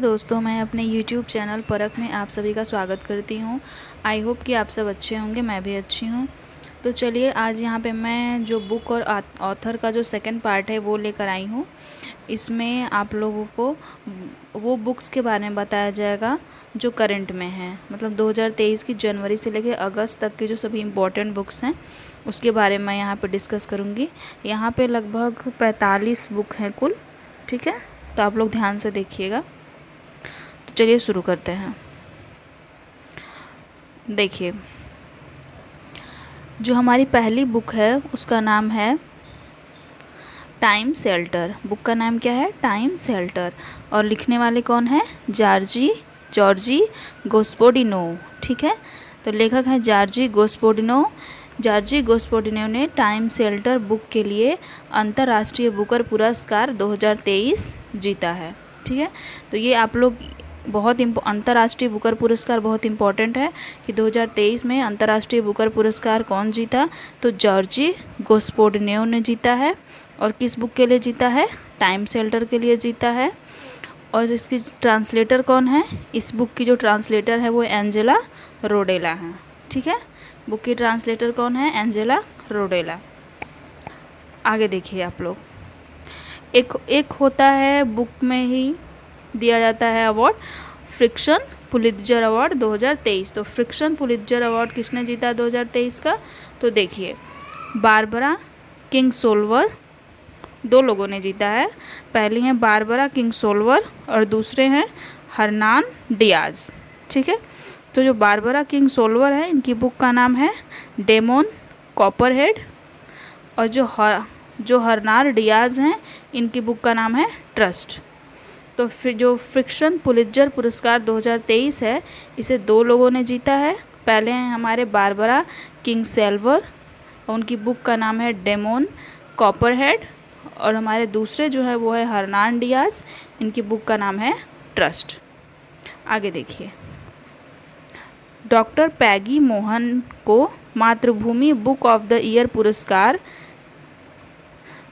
दोस्तों, मैं अपने YouTube चैनल परख में आप सभी का स्वागत करती हूँ। आई होप कि आप सब अच्छे होंगे, मैं भी अच्छी हूँ। तो चलिए, आज यहाँ पे मैं जो बुक और ऑथर का जो सेकंड पार्ट है वो लेकर आई हूँ। इसमें आप लोगों को वो बुक्स के बारे में बताया जाएगा जो करंट में है, मतलब 2023 की जनवरी से लेकर अगस्त तक की जो सभी इम्पोर्टेंट बुक्स हैं उसके बारे में मैं यहाँ पे डिस्कस करूँगी। यहाँ पे लगभग 45 बुक हैं कुल, ठीक है। तो आप लोग ध्यान से देखिएगा। तो चलिए शुरू करते हैं। देखिए, जो हमारी पहली बुक है उसका नाम है टाइम शेल्टर। बुक का नाम क्या है? Time shelter. और लिखने वाले कौन है? जॉर्जी गोस्पोडिनो, ठीक है। तो लेखक हैं जॉर्जी गोस्पोडिनो। जॉर्जी गोस्पोडिनो ने टाइम शेल्टर बुक के लिए अंतर्राष्ट्रीय बुकर पुरस्कार 2023 जीता है, ठीक है। तो ये आप लोग बहुत अंतर्राष्ट्रीय बुकर पुरस्कार बहुत इम्पॉर्टेंट है कि 2023 में अंतर्राष्ट्रीय बुकर पुरस्कार कौन जीता? तो जॉर्जी गोस्पोडिनो ने जीता है। और किस बुक के लिए जीता है? टाइम शेल्टर के लिए जीता है। और इसकी ट्रांसलेटर कौन है? इस बुक की जो ट्रांसलेटर है वो एंजेला रोडेला है, ठीक है। बुक की ट्रांसलेटर कौन है? एंजेला रोडेला। आगे देखिए आप लोग, एक होता है बुक में ही दिया जाता है अवार्ड, फ्रिक्शन पुलित्जर अवार्ड 2023। तो फ्रिक्शन पुलित्जर अवार्ड किसने जीता 2023 का? तो देखिए, बारबरा किंगसोल्वर, दो लोगों ने जीता है। पहली हैं बारबरा किंगसोल्वर और दूसरे हैं हरनान डियाज, ठीक है। तो जो बारबरा किंगसोल्वर है, इनकी बुक का नाम है डेमोन कॉपरहेड। और जो हरनान डियाज हैं, इनकी बुक का नाम है ट्रस्ट। तो फिर जो फ्रिक्शन पुलित्जर पुरस्कार 2023 है, इसे दो लोगों ने जीता है। पहले हैं हमारे बारबरा किंगसोल्वर, उनकी बुक का नाम है डेमोन कॉपरहेड। और हमारे दूसरे जो है वो है हरनान डियाज, इनकी बुक का नाम है ट्रस्ट। आगे देखिए, डॉक्टर पैगी मोहन को मातृभूमि बुक ऑफ द ईयर पुरस्कार।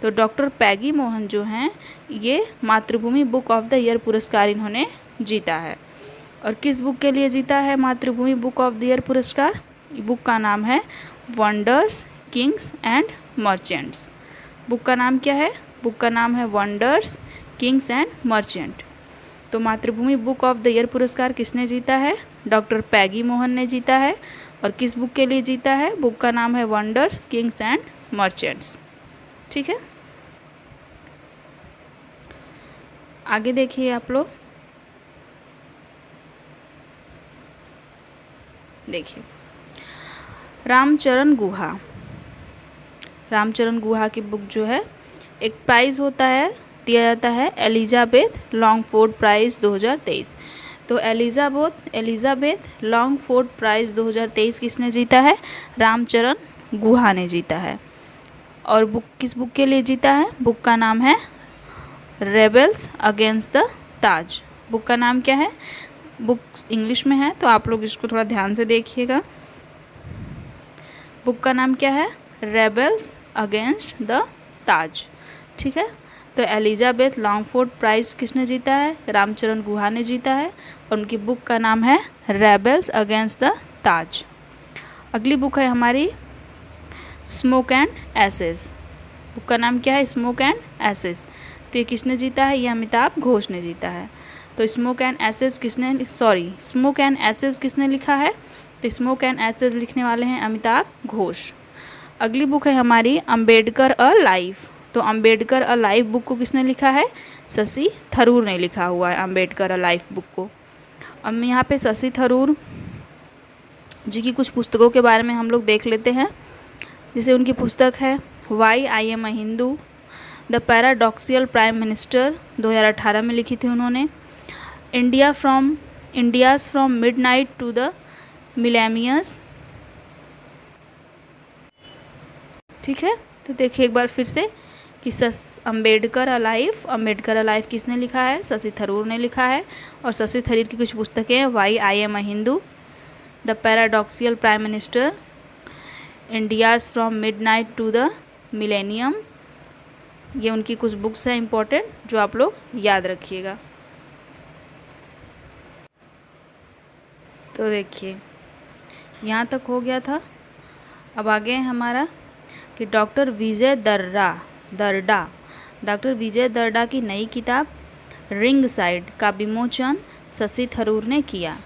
तो डॉक्टर पैगी मोहन जो हैं, ये मातृभूमि बुक ऑफ द ईयर पुरस्कार इन्होंने जीता है। और किस बुक के लिए जीता है मातृभूमि बुक ऑफ द ईयर पुरस्कार? बुक का नाम है wonders Kings and merchants. Book का नाम क्या है? बुक का नाम है वंडर्स किंग्स एंड मर्चेंट। तो मातृभूमि बुक ऑफ द ईयर पुरस्कार किसने जीता है? डॉक्टर पैगी मोहन ने जीता है। और किस बुक के लिए जीता है? बुक का नाम है वंडर्स किंग्स एंड मर्चेंट्स, ठीक है। आगे देखिए आप लोग, देखिए रामचरण गुहा की बुक जो है, एक प्राइज़ होता है, दिया जाता है एलिजाबेथ लॉन्गफोर्ड प्राइज़ 2023। तो एलिजाबेथ लॉन्गफोर्ड प्राइज़ 2023 किसने जीता है? रामचरण गुहा ने जीता है। और बुक किस बुक के लिए जीता है? बुक का नाम है rebels against the Taj. Book का नाम क्या है? बुक इंग्लिश में है, तो आप लोग इसको थोड़ा ध्यान से देखिएगा। बुक का नाम क्या है? रेबल्स अगेंस्ट द ताज, ठीक है। तो एलिजाबेथ लॉन्गफोर्ड प्राइज़ किसने जीता है? रामचरण गुहा ने जीता है। और उनकी बुक का नाम है रेबल्स अगेंस्ट द ताज। अगली बुक है हमारी स्मोक एंड एसेस। बुक का नाम क्या है? Smoke and ashes. तो ये किसने जीता है? ये अमिताभ घोष ने जीता है। तो स्मोक एंड एसेस किसने लिखा है? तो स्मोक एंड एसेस लिखने वाले हैं अमिताभ घोष। अगली बुक है हमारी अम्बेडकर अ लाइफ। तो अम्बेडकर अ लाइफ बुक को किसने लिखा है? शशि थरूर ने लिखा हुआ है अम्बेडकर अ लाइफ बुक को। अब यहाँ पे शशि थरूर जी की कुछ पुस्तकों के बारे में हम लोग देख लेते हैं। जैसे उनकी पुस्तक है why I am a Hindu, the paradoxical prime minister, 2018 में लिखी थी उन्होंने। India's from midnight to the millennium, ठीक है। तो देखिए एक बार फिर से कि अम्बेडकर अलाइव किसने लिखा है? शशि थरूर ने लिखा है। और शशि थरूर की कुछ पुस्तकें हैं why I am a Hindu, the paradoxical prime minister, India's from midnight to the millennium. ये उनकी कुछ बुक्स हैं इंपॉर्टेंट, जो आप लोग याद रखिएगा। तो देखिए यहाँ तक हो गया था। अब आगे है हमारा कि डॉक्टर विजय दर्डा की नई किताब रिंग साइड का विमोचन शशि थरूर ने किया।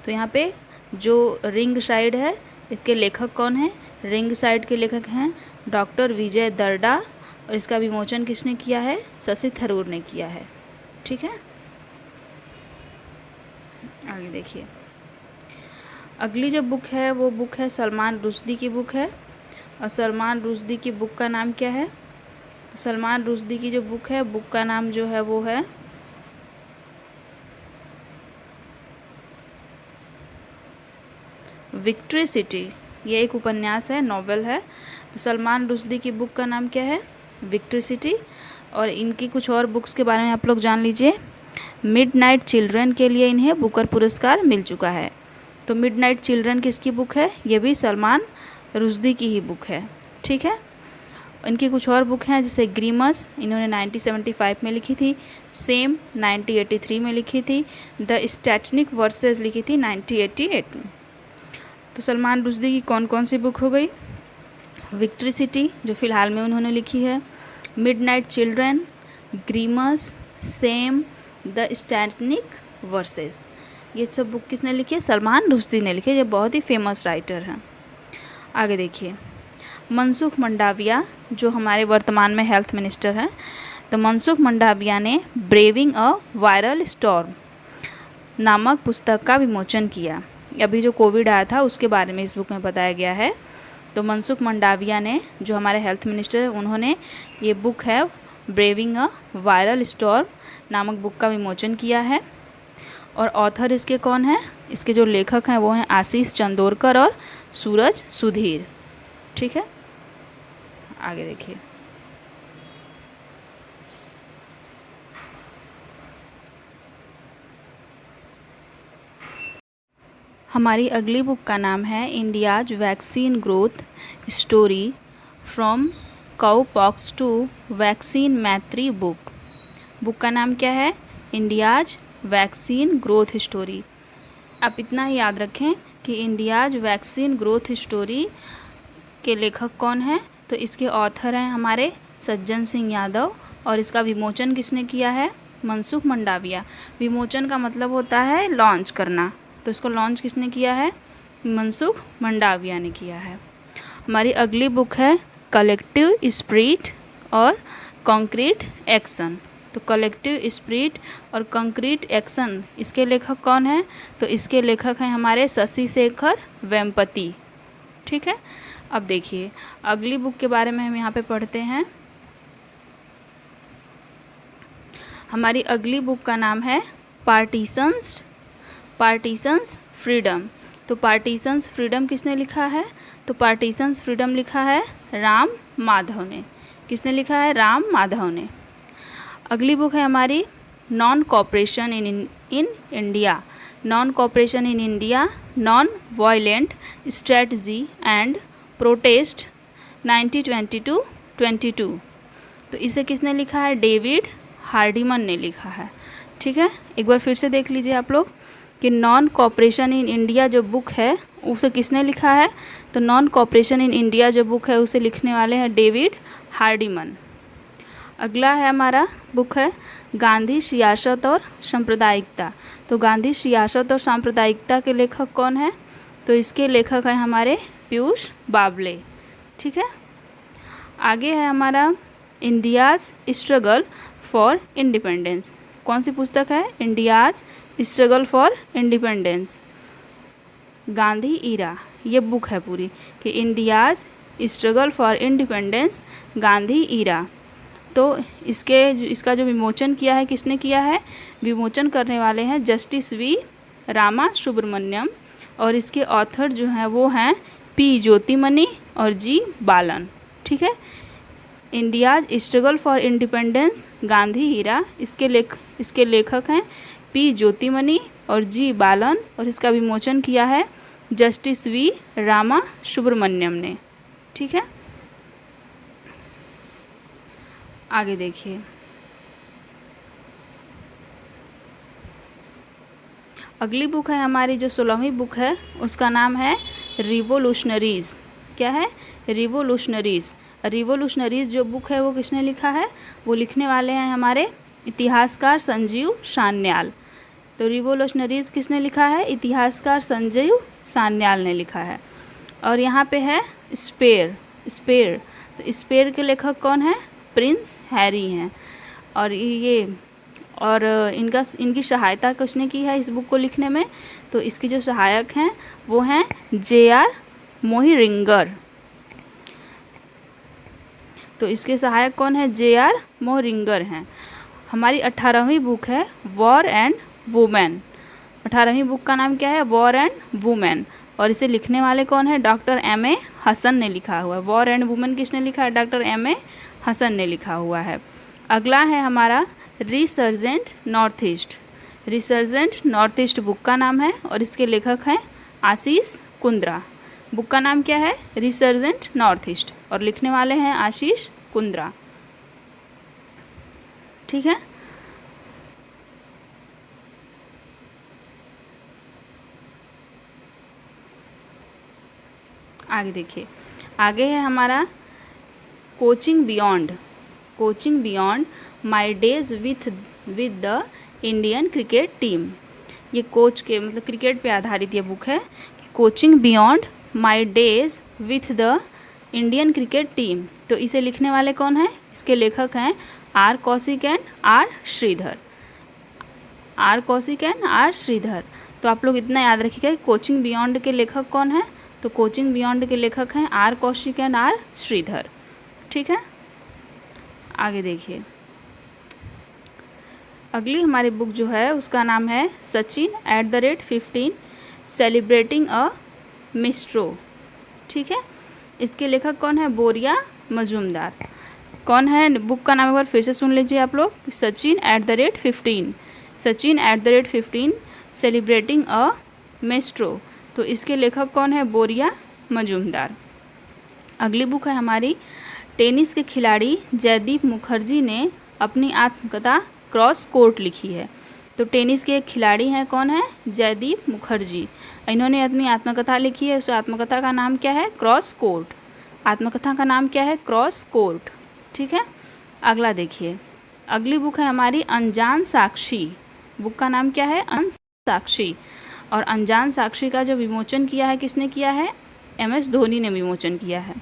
तो यहाँ पे जो रिंग साइड है इसके लेखक कौन है? रिंग साइड के लेखक हैं डॉक्टर विजय दर्डा और इसका विमोचन किसने किया है? शशि थरूर ने किया है। ठीक है, आगे देखिए। अगली जो बुक है वो बुक है सलमान रुश्दी की बुक है। और सलमान रुश्दी की बुक का नाम क्या है? तो सलमान रुश्दी की जो बुक है, बुक का नाम जो है वो है विक्ट्री सिटी। ये एक उपन्यास है, नॉवेल है। तो सलमान रुश्दी की बुक का नाम क्या है? Victory city. और इनकी कुछ और बुक्स के बारे में आप लोग जान लीजिए। मिडनाइट चिल्ड्रन के लिए इन्हें बुकर पुरस्कार मिल चुका है। तो मिडनाइट चिल्ड्रन किसकी बुक है? ये भी सलमान रुश्दी की ही बुक है। ठीक है, इनकी कुछ और बुक हैं जैसे ग्रीमस, इन्होंने 1975 में लिखी थी। सेम 1983 में लिखी थी। द स्टैटिक वर्सेस लिखी थी 1988 में। तो सलमान रुश्दी की कौन कौन सी बुक हो गई? विक्ट्री सिटी जो फ़िलहाल में उन्होंने लिखी है, midnight children, Grimus, shame, the satanic verses, ये सब बुक किसने लिखी है? सलमान रुश्दी ने लिखी है। ये बहुत ही फेमस राइटर हैं। आगे देखिए, मनसुख मंडाविया जो हमारे वर्तमान में हेल्थ मिनिस्टर हैं, तो मनसुख मंडाविया ने ब्रेविंग अ वायरल स्टॉर्म नामक पुस्तक का विमोचन किया। अभी जो कोविड आया था उसके बारे में इस बुक में बताया गया है। तो मनसुख मंडाविया ने, जो हमारे हेल्थ मिनिस्टर हैं, उन्होंने ये बुक है ब्रेविंग अ वायरल स्टॉर्म नामक बुक का विमोचन किया है। और ऑथर इसके कौन है? इसके जो लेखक हैं वो हैं आशीष चंदोरकर और सूरज सुधीर। ठीक है, आगे देखिए। हमारी अगली बुक का नाम है India's vaccine growth story from cowpox to vaccine Maitri book. Book का नाम क्या है? India's vaccine growth story. आप इतना ही याद रखें कि इंडियाज वैक्सीन ग्रोथ स्टोरी के लेखक कौन हैं? तो इसके ऑथर हैं हमारे सज्जन सिंह यादव और इसका विमोचन किसने किया है? मनसुख मंडाविया। विमोचन का मतलब होता है लॉन्च करना, तो इसको लॉन्च किसने किया है? मनसुख मंडाविया ने किया है। हमारी अगली बुक है कलेक्टिव स्पिरिट और कॉन्क्रीट एक्शन। तो कलेक्टिव स्पिरिट और कंक्रीट एक्शन, इसके लेखक कौन हैं? तो इसके लेखक हैं हमारे शशि शेखर वेम्पति। ठीक है, अब देखिए अगली बुक के बारे में हम यहाँ पे पढ़ते हैं। हमारी अगली बुक का नाम है पार्टीशंस फ्रीडम। तो पार्टीशंस फ्रीडम किसने लिखा है? तो पार्टीशंस फ्रीडम लिखा है राम माधव ने। किसने लिखा है? राम माधव ने। अगली बुक है हमारी non cooperation in India, non violent strategy and protest 1922। तो इसे किसने लिखा है? डेविड हार्डिमन ने लिखा है। ठीक है, एक बार फिर से देख लीजिए आप लोग कि नॉन कॉपरेशन इन इंडिया जो बुक है उसे किसने लिखा है? तो नॉन कॉपरेशन इन इंडिया जो बुक है उसे लिखने वाले हैं डेविड हार्डिमन। अगला है हमारा बुक है गांधी सियासत और सांप्रदायिकता। तो गांधी सियासत और सांप्रदायिकता के लेखक कौन है? तो इसके लेखक हैं हमारे पीयूष बावले। ठीक है, आगे है हमारा इंडियाज़ स्ट्रगल फॉर इंडिपेंडेंस। कौन सी पुस्तक है? India's struggle for independence, Gandhi era. ये बुक है पूरी कि India's struggle for independence Gandhi era. तो इसका जो विमोचन किया है किसने किया है? विमोचन करने वाले हैं जस्टिस वी रामा सुब्रमण्यम और इसके ऑथर जो हैं वो हैं पी ज्योतिमणि और जी बालन। ठीक है, India's struggle for independence Gandhi era, इसके लेखक हैं पी ज्योतिमणि और जी बालन और इसका विमोचन किया है जस्टिस वी रामा सुब्रमण्यम ने। ठीक है, आगे देखिए। अगली बुक है हमारी जो 16वीं बुक है, उसका नाम है रिवोल्यूशनरीज़। क्या है? रिवोल्यूशनरीज़। रिवोल्यूशनरीज़ जो बुक है वो किसने लिखा है? वो लिखने वाले हैं हमारे इतिहासकार संजीव सान्याल। तो रिवोल्यूशनरीज़ किसने लिखा है? इतिहासकार संजीव सान्याल ने लिखा है। और यहाँ पे है स्पेयर। स्पेयर, तो स्पेयर के लेखक कौन है? प्रिंस हैरी हैं। और इनकी सहायता किसने की है इस बुक को लिखने में? तो इसकी जो सहायक हैं वो हैं J.R. मोहिरिंगर। तो इसके सहायक कौन है? J.R. मोहिरिंगर हैं। हमारी 18वीं बुक है वॉर एंड वुमेन। 18वीं बुक का नाम क्या है? War and women. और इसे लिखने वाले कौन है? Doctor M.A. हसन ने लिखा हुआ है। वॉर एंड वुमेन किसने लिखा है? Doctor M.A. हसन ने लिखा हुआ है। अगला है हमारा resurgent north east. Resurgent north east book का नाम है और इसके लेखक हैं आशीष कुंद्रा। बुक का नाम क्या है? रिसर्जेंट नॉर्थ ईस्ट, और लिखने वाले हैं आशीष कुंद्रा। ठीक है। आगे देखिए, आगे है हमारा coaching beyond. Coaching beyond my days with the Indian cricket team. ये कोच के मतलब क्रिकेट पे आधारित ये बुक है। Coaching beyond my days with the Indian cricket team. तो इसे लिखने वाले कौन हैं? इसके लेखक हैं R. Kaushik and R. Sridhar. R. Kaushik and R. Sridhar. तो आप लोग इतना याद रखिएगा, कोचिंग बियॉन्ड के लेखक कौन है? तो कोचिंग बियॉन्ड के लेखक हैं R. Kaushik and R. Sridhar. ठीक है। आगे देखिए, अगली हमारी बुक जो है उसका नाम है सचिन @15 सेलिब्रेटिंग अ मिस्ट्रो। ठीक है। इसके लेखक कौन है? बोरिया मजूमदार। कौन है? बुक का नाम एक बार फिर से सुन लीजिए आप लोग, Sachin @15। Sachin @15 celebrating a Maestro. तो इसके लेखक कौन है? बोरिया मजूमदार। अगली बुक है हमारी टेनिस के खिलाड़ी जयदीप मुखर्जी ने अपनी आत्मकथा क्रॉस कोर्ट लिखी है। तो टेनिस के एक खिलाड़ी हैं, कौन है? जयदीप मुखर्जी। इन्होंने अपनी आत्मकथा लिखी है। उस आत्मकथा का नाम क्या है? Cross court. आत्मकथा का नाम क्या है? Cross court. ठीक है। अगला देखिए, अगली बुक है हमारी अनजान साक्षी। बुक का नाम क्या है? अनजान साक्षी। और अनजान साक्षी का जो विमोचन किया है किसने किया है? MS धोनी ने विमोचन किया है।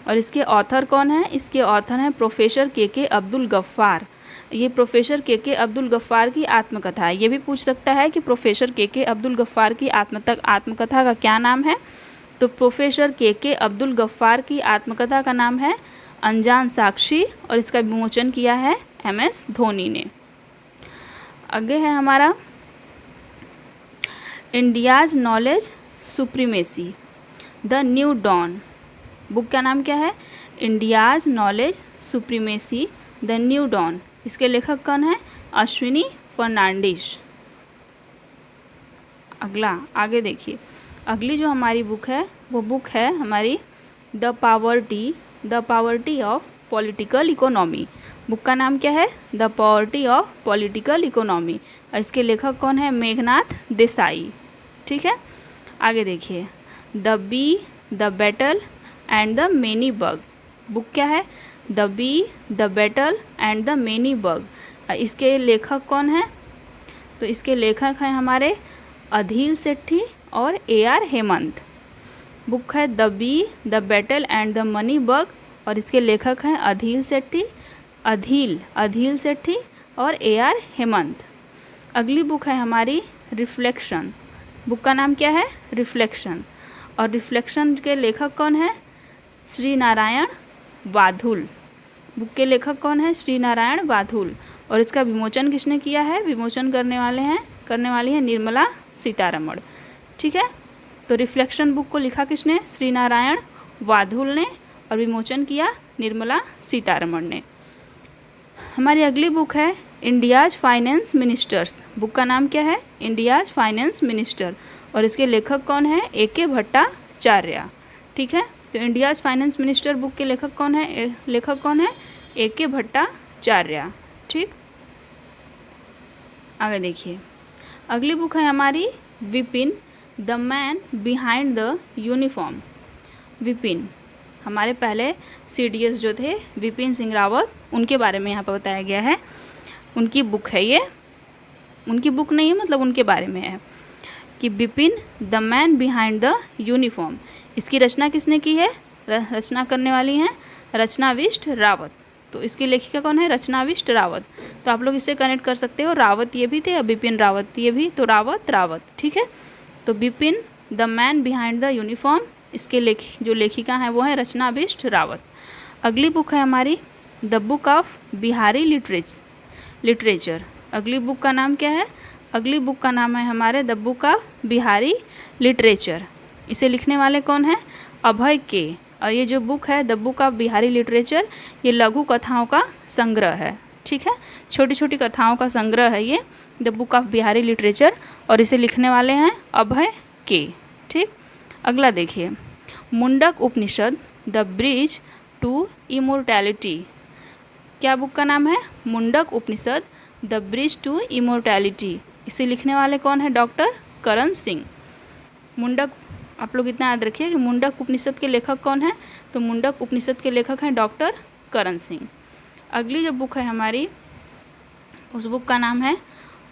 और इसके ऑथर कौन है? इसके ऑथर हैं प्रोफेसर KK अब्दुल गफ्फार। ये प्रोफेसर KK अब्दुल गफ्फार की आत्मकथा है। ये भी पूछ सकता है कि प्रोफेसर KK अब्दुल गफ्फार की आत्मकथा का क्या नाम है? तो प्रोफेसर KK अब्दुल गफ्फार की आत्मकथा का नाम है अनजान साक्षी, और इसका विमोचन किया है MS धोनी ने। आगे है हमारा India's knowledge supremacy the new dawn. Book का नाम क्या है? India's knowledge supremacy the new dawn. इसके लेखक कौन है? अश्विनी फर्नांडिस। अगला आगे देखिए, अगली जो हमारी बुक है वो बुक है हमारी the poverty of political economy. Book का नाम क्या है? The poverty of political economy. और इसके लेखक कौन है? मेघनाथ देसाई। ठीक है। आगे देखिए, the be the battle and the many bug. Book क्या है? The be the battle and the many bug. इसके लेखक कौन है? तो इसके लेखक हैं हमारे अधील सेठी और AR हेमंत। बुक है the be the battle and the money bug, और इसके लेखक हैं अधील सेठी और AR हेमंत। अगली बुक है हमारी रिफ्लेक्शन। बुक का नाम क्या है? रिफ्लेक्शन। और रिफ्लेक्शन के लेखक कौन है? श्री नारायण वाधुल। बुक के लेखक कौन है? श्री नारायण वाधुल। और इसका विमोचन किसने किया है? विमोचन करने वाली हैं निर्मला सीतारमण। ठीक है। तो रिफ्लेक्शन बुक को लिखा किसने? श्री नारायण वाधुल ने, और विमोचन किया निर्मला सीतारमण ने। हमारी अगली बुक है इंडियाज़ फाइनेंस मिनिस्टर्स। बुक का नाम क्या है? India's finance minister. और इसके लेखक कौन है? AK भट्टाचार्य। ठीक है। तो इंडियाज़ फाइनेंस मिनिस्टर बुक के लेखक कौन है? AK भट्टाचार्य। ठीक। आगे देखिए, अगली बुक है हमारी Vipin the man behind the uniform. Vipin हमारे पहले सीडीएस जो थे विपिन सिंह रावत, उनके बारे में यहाँ पर बताया गया है। उनकी बुक है ये, उनकी बुक नहीं है मतलब उनके बारे में है कि Vipin the man behind the uniform. इसकी रचना किसने की है? रचना करने वाली हैं रचनाविष्ट रावत। तो इसकी लेखिका कौन है? रचनाविष्ट रावत। तो आप लोग इससे कनेक्ट कर सकते हो, रावत ये भी थे और विपिन रावत ये भी, तो रावत रावत, ठीक है। तो Vipin the man behind the uniform, इसके जो लेखिका हैं वो है रचनाविष्ट रावत। अगली बुक है हमारी the book of Bihari literature. अगली बुक का नाम क्या है? अगली बुक का नाम है हमारे the book of Bihari literature. इसे लिखने वाले कौन हैं? अभय के। और ये जो बुक है the book of Bihari literature, ये लघु कथाओं का संग्रह है, ठीक है। छोटी छोटी कथाओं का संग्रह है ये the book of Bihari literature, और इसे लिखने वाले हैं अभय के, ठीक। अगला देखिए, मुंडक उपनिषद द ब्रिज टू इमोर्टैलिटी। क्या बुक का नाम है? मुंडक उपनिषद द ब्रिज टू इमोर्टैलिटी। इसे लिखने वाले कौन है? डॉक्टर करण सिंह। मुंडक, आप लोग इतना याद रखिए कि मुंडक उपनिषद के लेखक कौन है? तो मुंडक उपनिषद के लेखक हैं डॉक्टर करण सिंह। अगली जो बुक है हमारी, उस बुक का नाम है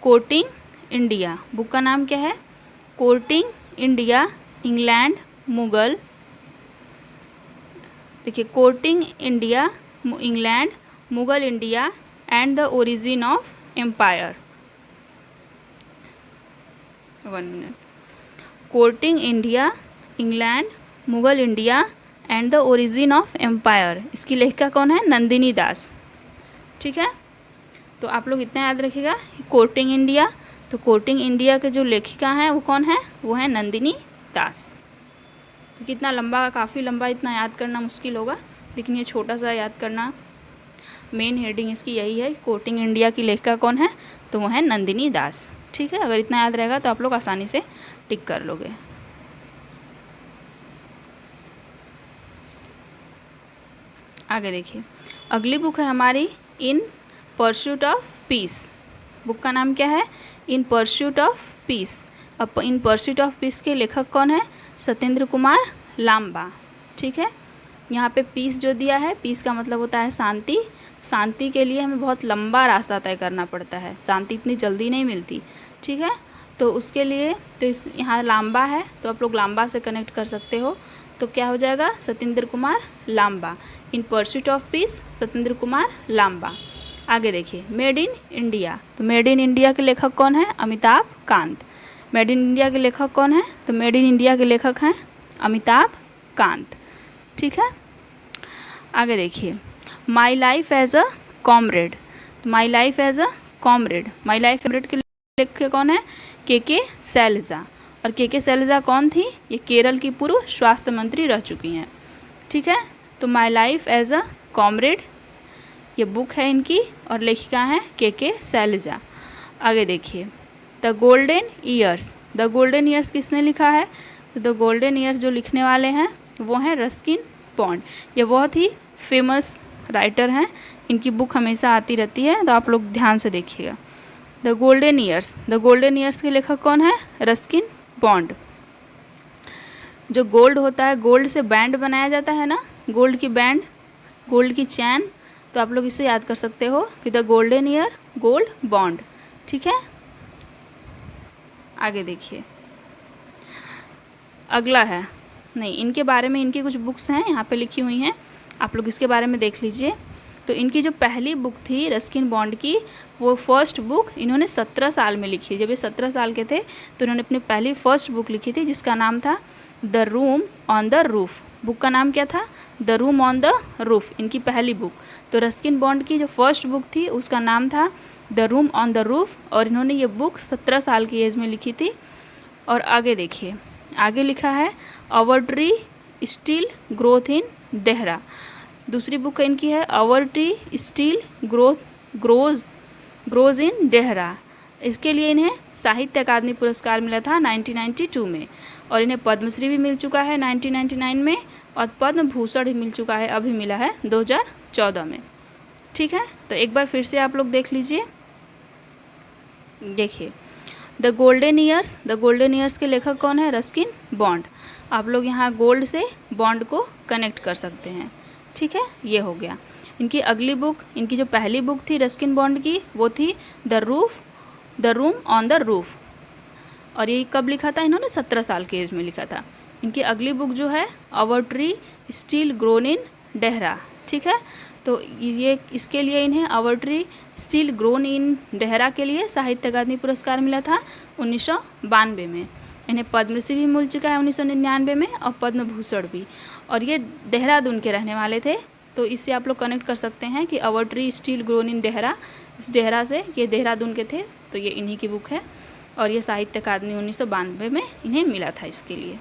कोर्टिंग इंडिया। बुक का नाम क्या है? Courting India, England Mughal. देखिए, courting India, England Mughal India and the origin of empire. 1 minute. Courting India, England Mughal India and the origin of empire. इसकी लेखिका कौन है? नंदिनी दास, ठीक है। तो आप लोग इतना याद रखिएगा, कोर्टिंग इंडिया, तो कोर्टिंग इंडिया के जो लेखिका हैं वो कौन है? वो है नंदिनी दास। कितना लंबा, काफ़ी लंबा, इतना याद करना मुश्किल होगा, लेकिन ये छोटा सा याद करना। मेन हेडिंग इसकी यही है, कोर्टिंग इंडिया की लेखिका कौन है? तो वो है नंदिनी दास, ठीक है। अगर इतना याद रहेगा तो आप लोग आसानी से टिक कर लोगे। आगे देखिए, अगली बुक है हमारी इन परस्यूट ऑफ पीस। बुक का नाम क्या है? इन परस्यूट ऑफ पीस। अब इन परस्यूट ऑफ पीस के लेखक कौन है? सत्येंद्र कुमार लांबा, ठीक है। यहाँ पे पीस जो दिया है, पीस का मतलब होता है शांति। शांति के लिए हमें बहुत लंबा रास्ता तय करना पड़ता है, शांति इतनी जल्दी नहीं मिलती, ठीक है। तो उसके लिए तो इस यहाँ लांबा है, तो आप लोग लांबा से कनेक्ट कर सकते हो। तो क्या हो जाएगा? Satyendra Kumar Lamba. In pursuit of peace, Satyendra Kumar Lamba. आगे देखिए, मेड इन इंडिया। तो मेड इन इंडिया के लेखक कौन है? Amitabh Kant. Made in India के लेखक कौन है? तो मेड इन इंडिया के लेखक हैं अमिताभ कांत, ठीक है। आगे देखिए, my life as a comrade. My life as a comrade, my life comrade के लेखक कौन है? के शैलजा। और के शैलजा कौन थी? ये केरल की पूर्व स्वास्थ्य मंत्री रह चुकी हैं, ठीक है। तो my life as a comrade ये बुक है इनकी, और लेखिका हैं के शैलजा। आगे देखिए, the golden years. The golden years किसने लिखा है? तो द गोल्डन ईयर्स जो लिखने वाले हैं वो हैं रस्किन बॉन्ड। ये बहुत ही फेमस राइटर हैं, इनकी बुक हमेशा आती रहती है, तो आप लोग ध्यान से देखिएगा। The golden years, the golden years के लेखक कौन है? Ruskin bond. जो गोल्ड होता है, गोल्ड से बैंड बनाया जाता है ना, गोल्ड की बैंड, गोल्ड की चैन, तो आप लोग इसे याद कर सकते हो कि the golden year, gold bond, ठीक है। आगे देखिए, अगला है, नहीं इनके बारे में, इनकी कुछ बुक्स हैं यहाँ पे लिखी हुई हैं, आप लोग इसके बारे में देख लीजिए। तो इनकी जो पहली बुक थी रस्किन बॉन्ड की, वो फर्स्ट बुक इन्होंने 17 साल में लिखी। जब ये 17 साल के थे तो इन्होंने अपनी पहली फर्स्ट बुक लिखी थी, जिसका नाम था the room on the roof. Book का नाम क्या था? The room on the roof, इनकी पहली बुक। तो रस्किन बॉन्ड की जो फर्स्ट बुक थी उसका नाम था the room on the roof, और इन्होंने ये बुक 17 साल की एज में लिखी थी। और आगे देखिए, आगे लिखा है our tree still growth in Dehra. दूसरी बुक इनकी है our tree still grows in Dehra. इसके लिए इन्हें साहित्य अकादमी पुरस्कार मिला था 1992 में, और इन्हें पद्मश्री भी मिल चुका है 1999 में, और पद्म भूषण भी मिल चुका है, अभी मिला है 2014 में, ठीक है। तो एक बार फिर से आप लोग देख लीजिए। देखिए, द गोल्डन ईयर्स के लेखक कौन है? Ruskin bond. आप लोग यहाँ गोल्ड से बॉन्ड को कनेक्ट कर सकते हैं, ठीक है, ये हो गया। इनकी अगली बुक, इनकी जो पहली बुक थी रस्किन बॉन्ड की, वो थी the room on the roof, और ये कब लिखा था? इन्होंने 17 साल के एज में लिखा था। इनकी अगली बुक जो है our tree still grown in Dehra, ठीक है, तो ये इसके लिए इन्हें our tree still grown in Dehra के लिए साहित्य अकादमी पुरस्कार मिला था 1992 में। इन्हें पद्मश्री भी मिल चुका है 1999 में, और पद्म भूषण भी। और ये देहरादून के रहने वाले थे, तो इससे आप लोग कनेक्ट कर सकते हैं कि our tree still grown in Dehra, इस डेहरा से ये देहरादून के थे, तो ये इन्हीं की बुक है। और ये साहित्य अकादमी 1992 में इन्हें मिला था इसके लिए।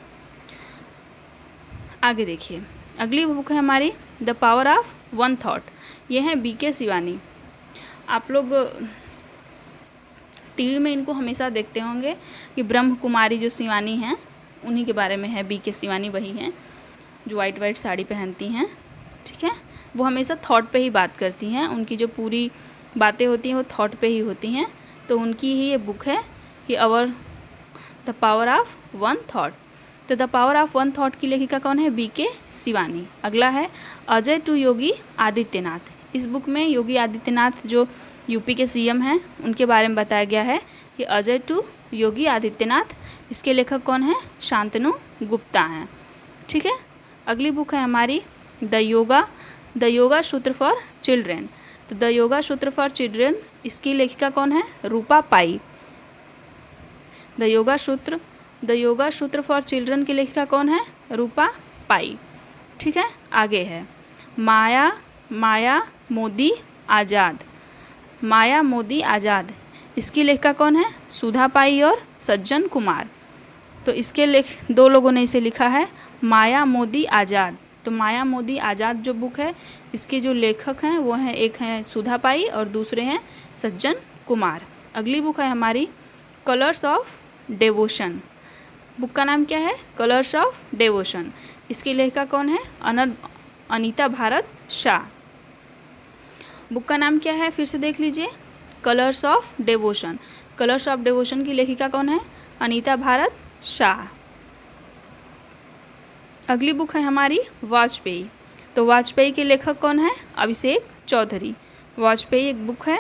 आगे देखिए, अगली बुक है हमारी the power of one thought. ये है बीके शिवानी। आप लोग टीवी में इनको हमेशा देखते होंगे कि ब्रह्म कुमारी जो शिवानी हैं उन्हीं के बारे में है। बीके शिवानी वही हैं जो वाइट साड़ी पहनती हैं, ठीक है, वो हमेशा थॉट पे ही बात करती हैं। उनकी जो पूरी बातें होती हैं वो थॉट पे ही होती हैं। तो उनकी ही ये बुक है कि the power of one thought. तो the power of one thought की लेखिका कौन है? बीके शिवानी। अगला है अजय टू योगी आदित्यनाथ। इस बुक में योगी आदित्यनाथ जो यूपी के सीएम हैं उनके बारे में बताया गया है कि अजय टू योगी आदित्यनाथ। इसके लेखक कौन है? शांतनु गुप्ता हैं, ठीक है। अगली बुक है हमारी द योगा सूत्र फॉर चिल्ड्रेन। तो द योगा सूत्र फॉर चिल्ड्रेन, इसकी लेखिका कौन है? रूपा पाई। द योगा सूत्र फॉर चिल्ड्रन की लेखिका कौन है? रूपा पाई, ठीक है। आगे है माया मोदी आज़ाद। माया मोदी आज़ाद, इसकी लेखिका कौन है? सुधा पाई और सज्जन कुमार। तो इसके दो लोगों ने इसे लिखा है माया मोदी आज़ाद। तो माया मोदी आज़ाद जो बुक है, इसके जो लेखक हैं वो हैं, एक हैं सुधा पाई और दूसरे हैं सज्जन कुमार। अगली बुक है हमारी कलर्स ऑफ डेवोशन। बुक का नाम क्या है? Colours of devotion. इसकी लेखिका कौन है? अनीता भारत शाह। बुक का नाम क्या है? फिर से देख लीजिए, कलर्स ऑफ डेवोशन। कलर्स ऑफ डेवोशन की लेखिका कौन है? अनीता भारत शाह। अगली बुक है हमारी वाजपेयी। तो वाजपेयी के लेखक कौन है? अभिषेक चौधरी। वाजपेयी एक बुक है,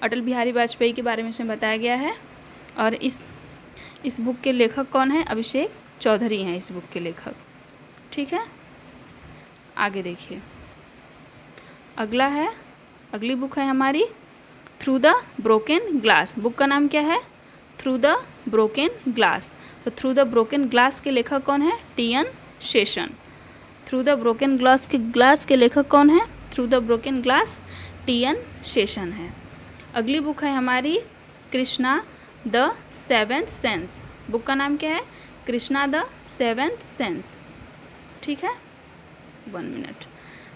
अटल बिहारी वाजपेयी के बारे में इसमें बताया गया है, और इस बुक के लेखक कौन है? अभिषेक चौधरी हैं इस बुक के लेखक, ठीक है। आगे देखिए, अगली बुक है हमारी through the broken glass. Book का नाम क्या है? Through the broken glass. तो थ्रू द ब्रोकन ग्लास के लेखक कौन है? TN. Seshan. Through the broken glass के लेखक कौन है? Through the broken glass TN. Seshan है। अगली बुक है हमारी Krishna the seventh sense. Book का नाम क्या है? कृष्णा द सेवेंथ सेंस, ठीक है। 1 मिनट।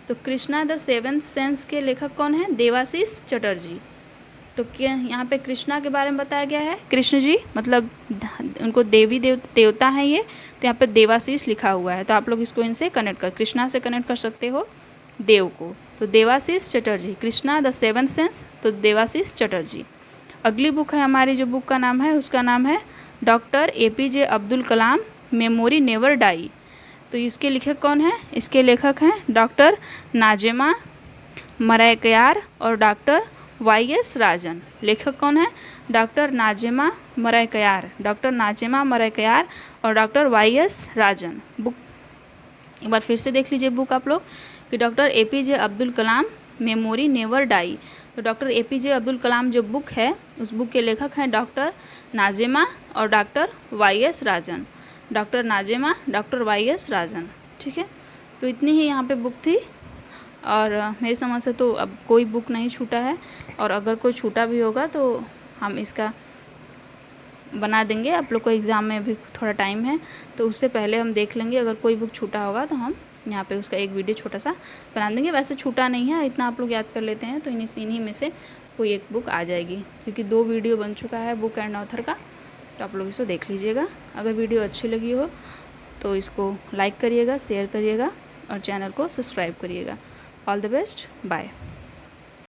तो कृष्णा द सेवेंथ सेंस के लेखक कौन है? देवाशीष चटर्जी। तो क्या यहाँ पे कृष्णा के बारे में बताया गया है? कृष्ण जी मतलब उनको देवी देवता हैं ये, तो यहाँ पे देवाशीष लिखा हुआ है, तो आप लोग इसको इनसे कृष्णा से कनेक्ट कर सकते हो देव को। तो Devashish Chatterjee, Krishna the seventh sense, तो देवाशीष चटर्जी। अगली बुक है हमारी, जो बुक का नाम है उसका नाम है doctor APJ Abdul Kalam memory never die. तो इसके लेखक कौन है? इसके लेखक हैं डॉक्टर नाजिमा मरायकयार और डॉक्टर YS राजन। लेखक कौन है? डॉक्टर नाजिमा मरायकयार और डॉक्टर YS राजन। बुक एक बार फिर से देख लीजिए बुक आप लोग कि doctor APJ Abdul Kalam memory never die. तो डॉक्टर APJ अब्दुल कलाम जो बुक है उस बुक के लेखक हैं डॉक्टर नाजिमा और डॉक्टर YS राजन। डॉक्टर नाजिमा, डॉक्टर YS राजन, ठीक है। तो इतनी ही यहाँ पे बुक थी, और मेरी समझ से तो अब कोई बुक नहीं छूटा है, और अगर कोई छूटा भी होगा तो हम इसका बना देंगे। आप लोग को एग्ज़ाम में भी थोड़ा टाइम है, तो उससे पहले हम देख लेंगे। अगर कोई बुक छूटा होगा तो हम यहाँ पे उसका एक वीडियो छोटा सा बना देंगे। वैसे छूटा नहीं है, इतना आप लोग याद कर लेते हैं तो इन्हीं में से कोई एक बुक आ जाएगी, क्योंकि 2 वीडियो बन चुका है बुक एंड ऑथर का। तो आप लोग इसको देख लीजिएगा। अगर वीडियो अच्छी लगी हो तो इसको लाइक करिएगा, शेयर करिएगा और चैनल को सब्सक्राइब करिएगा। All the best, bye.